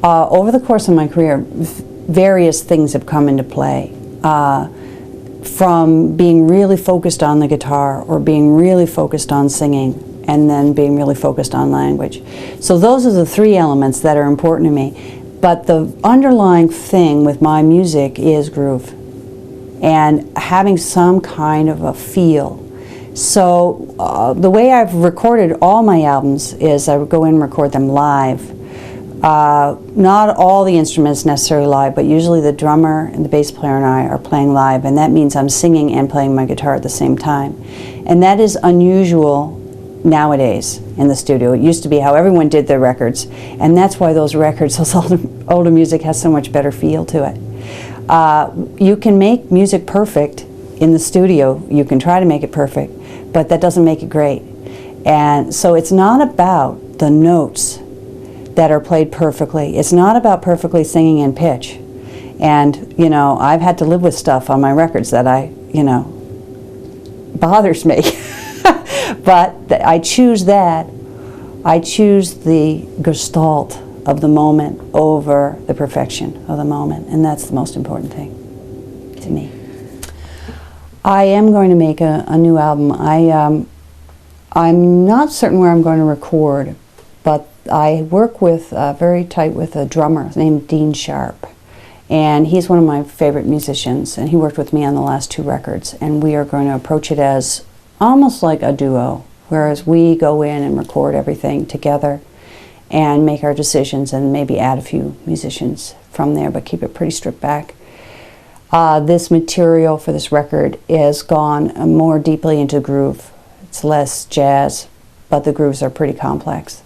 Over the course of my career, various things have come into play. From being really focused on the guitar, or being really focused on singing, and then being really focused on language. So those are the three elements that are important to me. But the underlying thing with my music is groove, and having some kind of a feel. So the way I've recorded all my albums is I would go in and record them live. Not all the instruments necessarily live, but usually the drummer and the bass player and I are playing live, and that means I'm singing and playing my guitar at the same time. And that is unusual nowadays in the studio. It used to be how everyone did their records, and that's why those records, those older music has so much better feel to it. You can make music perfect in the studio, you can try to make it perfect, but that doesn't make it great. And so it's not about the notes that are played perfectly. It's not about perfectly singing in pitch. And, you know, I've had to live with stuff on my records that bothers me. But I choose that. I choose the gestalt of the moment over the perfection of the moment, and that's the most important thing to me. I am going to make a new album. I'm not certain where I'm going to record, but I work very tight with a drummer named Dean Sharp, and he's one of my favorite musicians, and he worked with me on the last two records, and we are going to approach it as almost like a duo, whereas we go in and record everything together and make our decisions and maybe add a few musicians from there, but keep it pretty stripped back. This material for this record has gone more deeply into groove. It's less jazz, but the grooves are pretty complex.